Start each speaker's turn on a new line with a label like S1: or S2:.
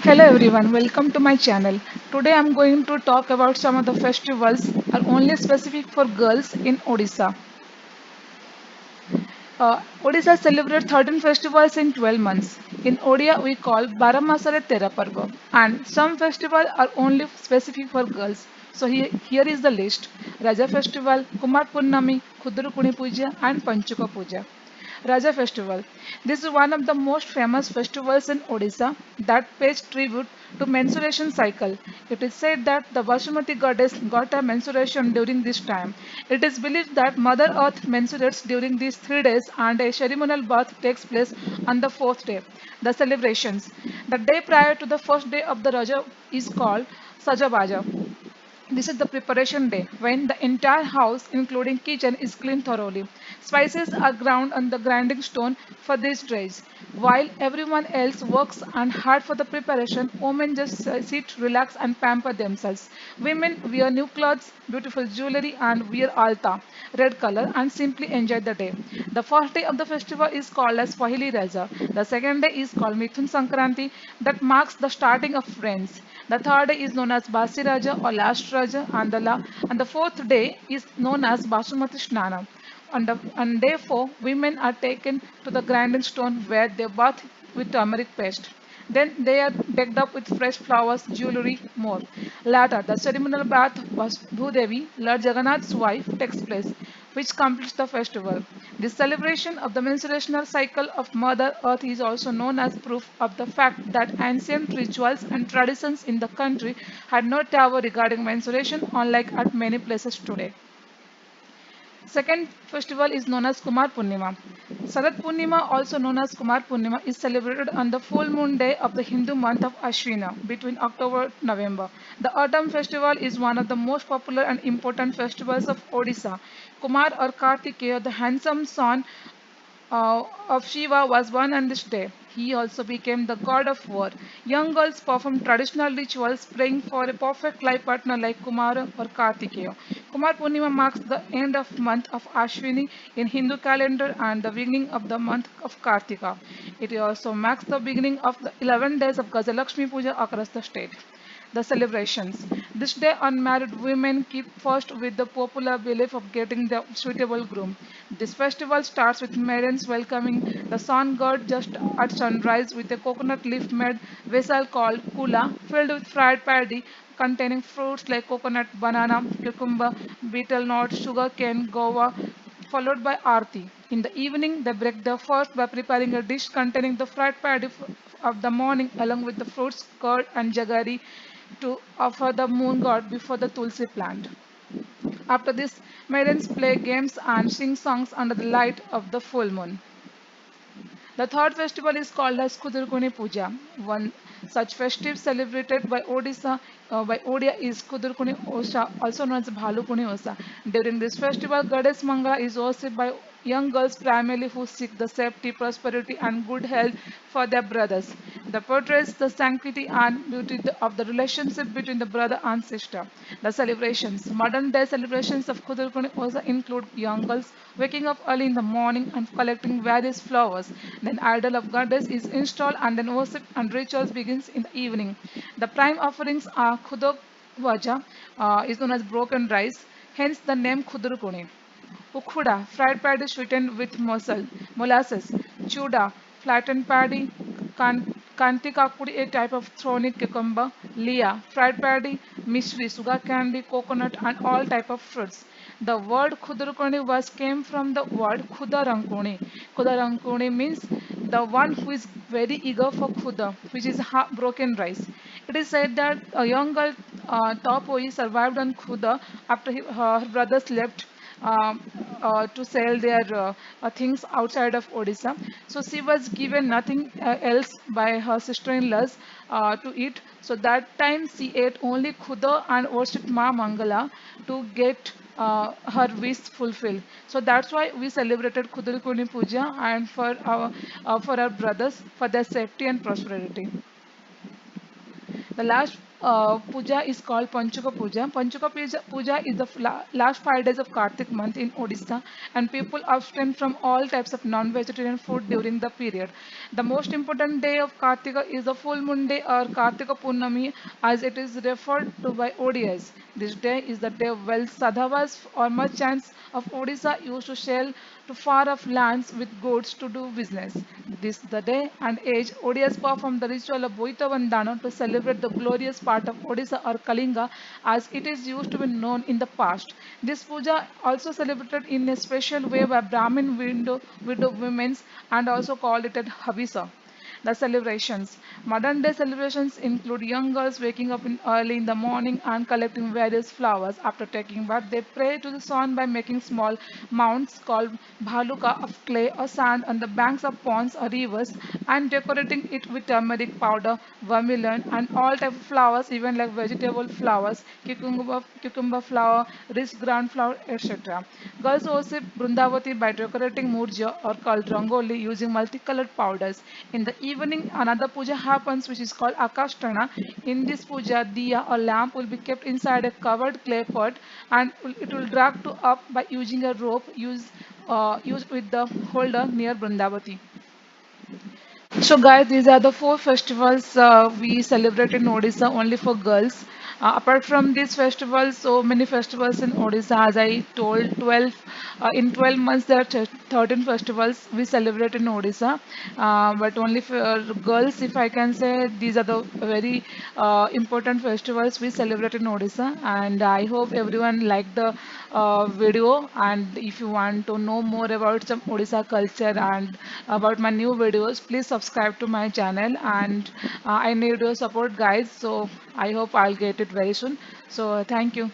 S1: Hello everyone, welcome to my channel. Today I'm going to talk about some of the festivals are only specific for girls in Odisha. Odisha celebrates 13 festivals in 12 months. In Odia we call Baramasare Tera Parva and some festivals are only specific for girls. So here is the list. Raja Festival, Kumar Purnami, Khudrukuni Puja and Panchuka Puja. Raja Festival. This is one of the most famous festivals in Odisha that pays tribute to menstruation cycle. It is said that the Vasumati goddess got a menstruation during this time. It is believed that Mother Earth menstruates during these 3 days and a ceremonial bath takes place on the fourth day. The celebrations. The day prior to the first day of the Raja is called Sajabaja. This is the preparation day when the entire house, including kitchen, is cleaned thoroughly. Spices are ground on the grinding stone for these days. While everyone else works and hard for the preparation, women just sit, relax, and pamper themselves. Women wear new clothes, beautiful jewelry, and wear alta, red color, and simply enjoy the day. The first day of the festival is called as Pahili Raja. The second day is called Mithun Sankranti, that marks the starting of rains. The third day is known as Basi Raja or Last Raja, and the fourth day is known as Basumati Snana. On day 4, women are taken to the grinding stone where they bath with turmeric paste. Then they are decked up with fresh flowers, jewelry, more. Later, the ceremonial bath was Bhudevi, Lord Jagannath's wife, takes place, which completes the festival. This celebration of the menstruational cycle of Mother Earth is also known as proof of the fact that ancient rituals and traditions in the country had no taboo regarding menstruation, unlike at many places today. Second festival is known as Kumar Purnima. Sarat Purnima, also known as Kumar Purnima, is celebrated on the full moon day of the Hindu month of Ashwina between October and November. The autumn festival is one of the most popular and important festivals of Odisha. Kumar or Kartikeya, the handsome son of Shiva, was born on this day. He also became the god of war. Young girls perform traditional rituals praying for a perfect life partner like Kumara or Kartikeya. Kumar Purnima marks the end of month of Ashwini in Hindu calendar and the beginning of the month of Kartika. It also marks the beginning of the 11 days of Gajalakshmi Puja across the state. The celebrations. This day, unmarried women keep first with the popular belief of getting the suitable groom. This festival starts with maidens welcoming the sun god just at sunrise with a coconut leaf made vessel called kula filled with fried paddy containing fruits like coconut, banana, cucumber, betel nut, sugar cane, guava, followed by Aarti. In the evening, they break the fast by preparing a dish containing the fried paddy of the morning along with the fruits, curd, and jaggery to offer the moon god before the Tulsi plant. After this, maidens play games and sing songs under the light of the full moon. The third festival is called as Kudurkuni Puja. One such festive celebrated by Odia is Kudurkuni Osha, also known as Bhalukuni Osa. During this festival, Goddess Mangala is worshipped by young girls primarily who seek the safety, prosperity, and good health for their brothers. The portrays the sanctity and beauty of the relationship between the brother and sister. The celebrations. Modern day celebrations of Kudurkuni also include young girls waking up early in the morning and collecting various flowers. Then idol of goddess is installed and then worship and rituals begins in the evening. The prime offerings are Khudok Vaja, is known as broken rice, hence the name Khudurkuni. Ukhuda, fried paddy sweetened with molasses. Chuda, flattened paddy. Kanti kakudi, a type of thorny cucumber. Lia, fried paddy. Mishri, sugar candy, coconut, and all type of fruits. The word Khudurkuni was came from the word Khudarankuni. Khudarankuni means the one who is very eager for khuda, which is broken rice. It is said that a young girl, Tapoi, survived on khuda after her brothers left to sell their things outside of Odisha. So she was given nothing else by her sister-in-laws to eat. So that time she ate only khuda and worshipped Ma Mangala to get her wish fulfilled. So that's why we celebrated Kudurkuni Puja and for our brothers for their safety and prosperity. The last puja is called Panchuka Puja. Puja is the last 5 days of Kartik month in Odisha, and people abstain from all types of non-vegetarian food during the period. The most important day of Kartika is the full moon day or Kartika Purnami, as it is referred to by ODS. This day is the day when Sadhavas or merchants of Odisha used to sail to far off lands with goods to do business. This the day and age Odias perform the ritual of Boita Vandana to celebrate the glorious part of Odisha or Kalinga as it is used to be known in the past. This puja also celebrated in a special way by Brahmin widow women and also called it at Habisa. The celebrations. Modern day celebrations include young girls waking up early in the morning and collecting various flowers. After taking bath, they pray to the sun by making small mounds called bhaluka of clay or sand on the banks of ponds or rivers and decorating it with turmeric powder, vermilion, and all type of flowers, even like vegetable flowers, cucumber flower, rich ground flower, etc. Girls worship Brindavati by decorating murja or called rangoli using multicolored powders. In the evening, another puja happens which is called Akashtana. In this puja, diya or lamp will be kept inside a covered clay pot and it will drag to up by using a rope used with the holder near Brindavati. So, guys, these are the four festivals we celebrate in Odisha only for girls. Apart from these festivals, so many festivals in Odisha, as I told, 12 in 12 months there are 13 festivals we celebrate in Odisha. But only for girls, if I can say, these are the very important festivals we celebrate in Odisha. And I hope everyone liked the video. And if you want to know more about some Odisha culture and about my new videos, please subscribe to my channel. And I need your support, guys. So I hope I'll get it very soon. So thank you.